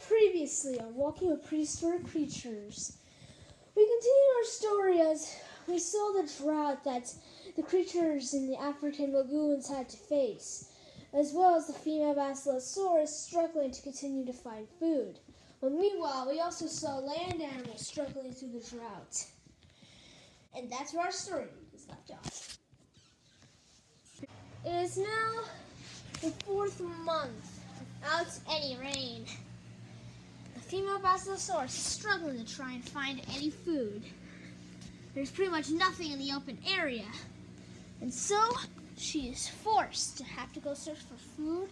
Previously on Walking with Prehistoric Creatures, we continued our story as we saw the drought that the creatures in the African lagoons had to face, as well as the female Basilosaurus struggling to continue to find food. But meanwhile, we also saw land animals struggling through the drought. And that's where our story is left off. It is now the 4th month without any rain. The female Basilosaurus is struggling to try and find any food. There's pretty much nothing in the open area. And so she is forced to have to go search for food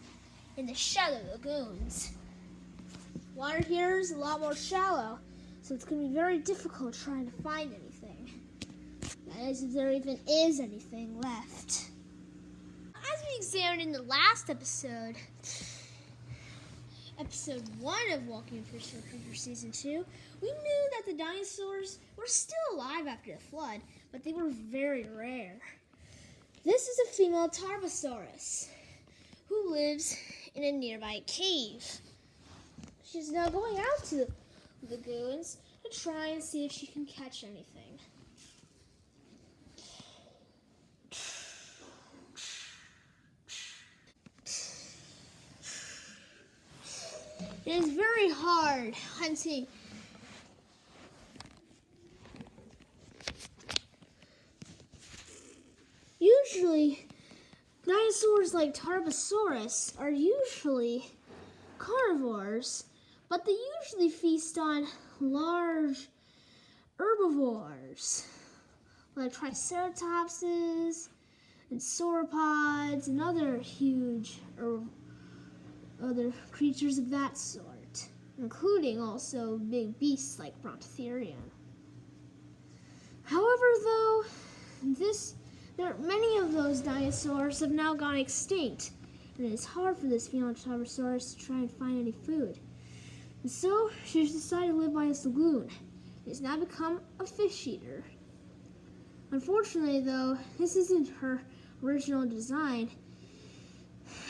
in the shallow lagoons. Water here is a lot more shallow, so it's going to be very difficult trying to find anything. That is, if there even is anything left. As we examined in the last episode, Episode 1 of Walking with Prehistoric Creatures Season 2, we knew that the dinosaurs were still alive after the flood, but they were very rare. This is a female Tarbosaurus who lives in a nearby cave. She's now going out to the lagoons to try and see if she can catch anything. It is very hard hunting. Usually, dinosaurs like Tarbosaurus are usually carnivores, but they usually feast on large herbivores like triceratopses and sauropods and other huge other creatures of that sort, including also big beasts like Brontotherium. However, though, many of those dinosaurs have now gone extinct, and it is hard for this female Tarbosaurus to try and find any food. And so, she's decided to live by this lagoon. It has now become a fish eater. Unfortunately, though, this isn't her original design,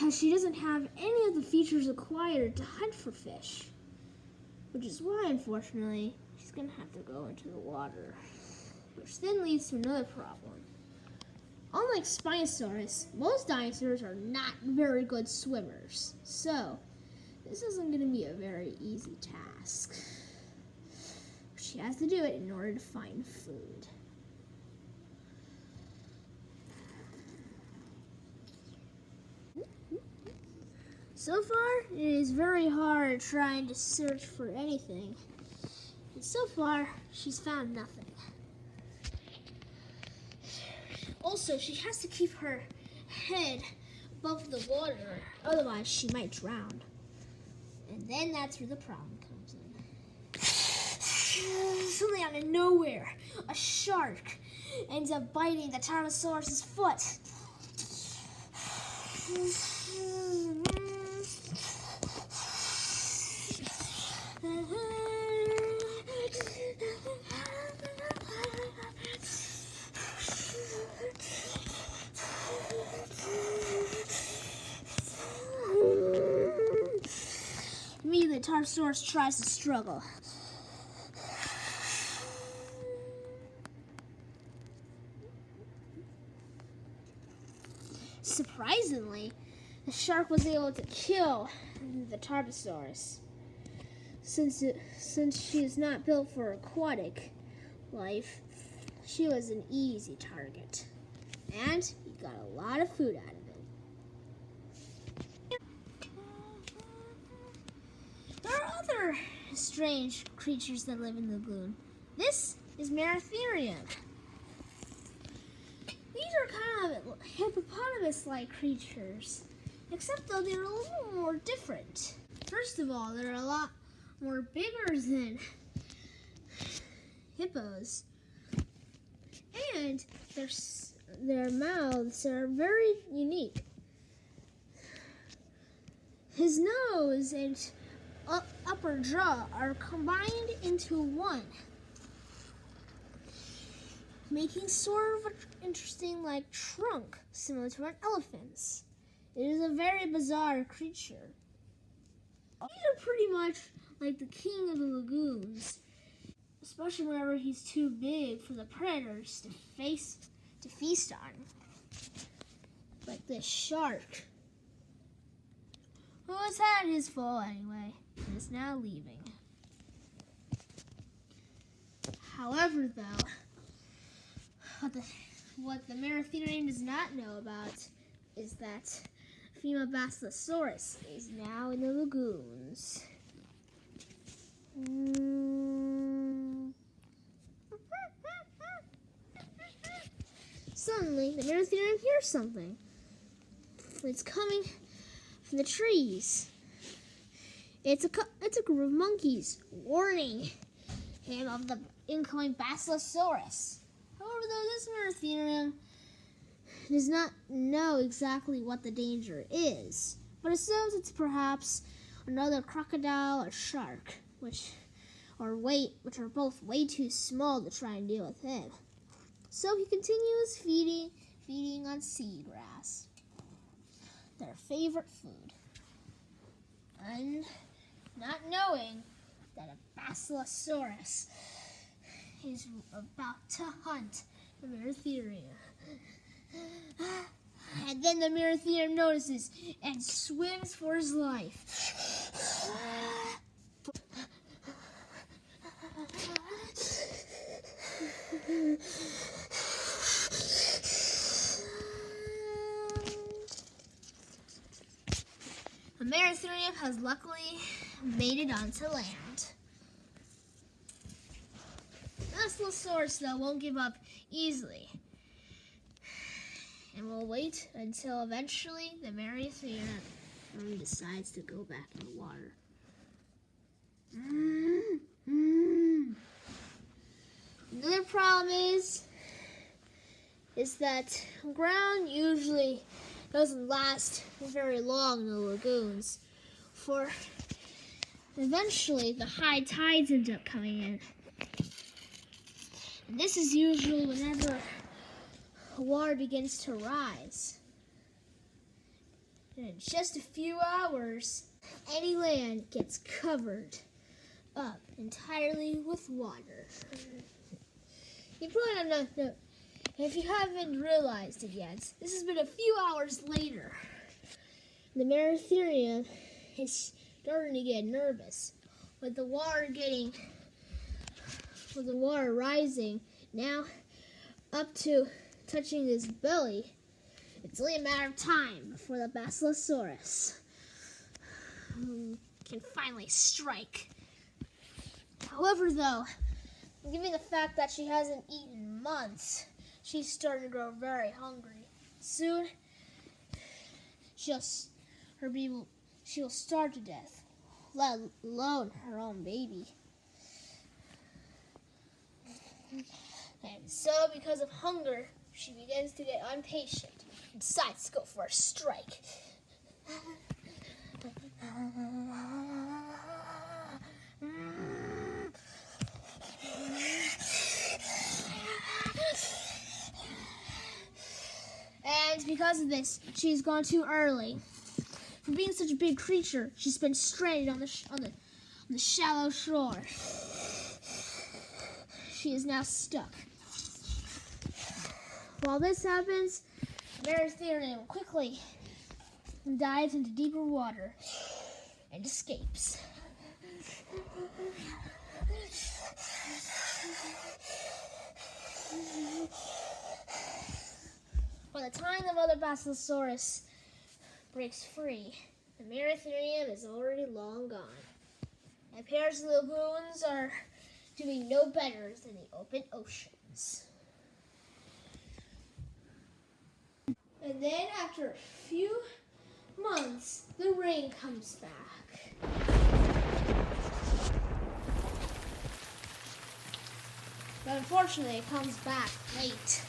as she doesn't have any of the features required to hunt for fish, which is why, unfortunately, she's going to have to go into the water, which then leads to another problem. Unlike Spinosaurus, most dinosaurs are not very good swimmers, so this isn't going to be a very easy task. She has to do it in order to find food. So far, it is very hard trying to search for anything. And so far, she's found nothing. Also, she has to keep her head above the water, otherwise she might drown. And then that's where the problem comes in. Suddenly out of nowhere, a shark ends up biting the Tarbosaurus' foot. Immediately, the Tarbosaurus tries to struggle. Surprisingly, the shark was able to kill the Tarbosaurus. Since she is not built for aquatic life, she was an easy target. And he got a lot of food out of it. There are other strange creatures that live in the lagoon. This is Maratherium. These are kind of hippopotamus-like creatures, except though they're a little more different. First of all, they're a lot more bigger than hippos, and their mouths are very unique. His nose and upper jaw are combined into one, making sort of an interesting like trunk similar to an elephant's. It is a very bizarre creature. These are pretty much like the king of the lagoons, especially whenever he's too big for the predators to feast on, like this shark, who has had his full anyway and is now leaving. However, though, what the Maratherium does not know about is that female Basilosaurus is now in the lagoons. Suddenly, the Maratherium hears something. It's coming from the trees. It's a group of monkeys warning him of the incoming Basilosaurus. However, though, this Maratherium does not know exactly what the danger is, but assumes it's perhaps another crocodile or shark, which are both way too small to try and deal with him. So he continues feeding on seagrass, their favorite food, and not knowing that a Basilosaurus is about to hunt the Maratherium. And then the Maratherium notices and swims for his life. The Maratherium has luckily made it onto land. Basilosaurus, though, won't give up easily, and will wait until eventually the Maratherium decides to go back in the water. Another problem is that ground usually doesn't last very long in the lagoons, for eventually the high tides end up coming in. And this is usually whenever the water begins to rise. And in just a few hours, any land gets covered up entirely with water. You probably don't know. If you haven't realized it yet, this has been a few hours later. The Maratherium is starting to get nervous with the water rising now up to touching his belly. It's only a matter of time before the Basilosaurus can finally strike. However, though, given the fact that she hasn't eaten in months, she's starting to grow very hungry. Soon, she'll starve to death, let alone her own baby. And so, because of hunger, she begins to get impatient and decides to go for a strike. And because of this, she's gone too early. For being such a big creature, she's been stranded on the shallow shore. She is now stuck. While this happens, Maratherium quickly dives into deeper water and escapes. By the time the mother Basilosaurus breaks free, the Maratherium is already long gone. It appears the lagoons are doing no better than the open oceans. And then after a few months, the rain comes back. But unfortunately, it comes back late.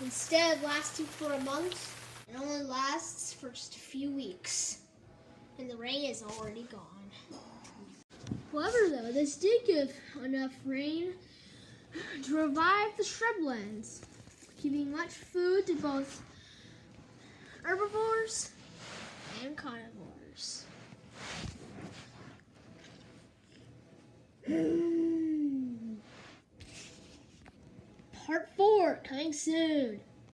Instead of lasting for a month, it only lasts for just a few weeks. and the rain is already gone. However, though, this did give enough rain to revive the shrublands, giving much food to both herbivores and carnivores. Part 4 coming soon.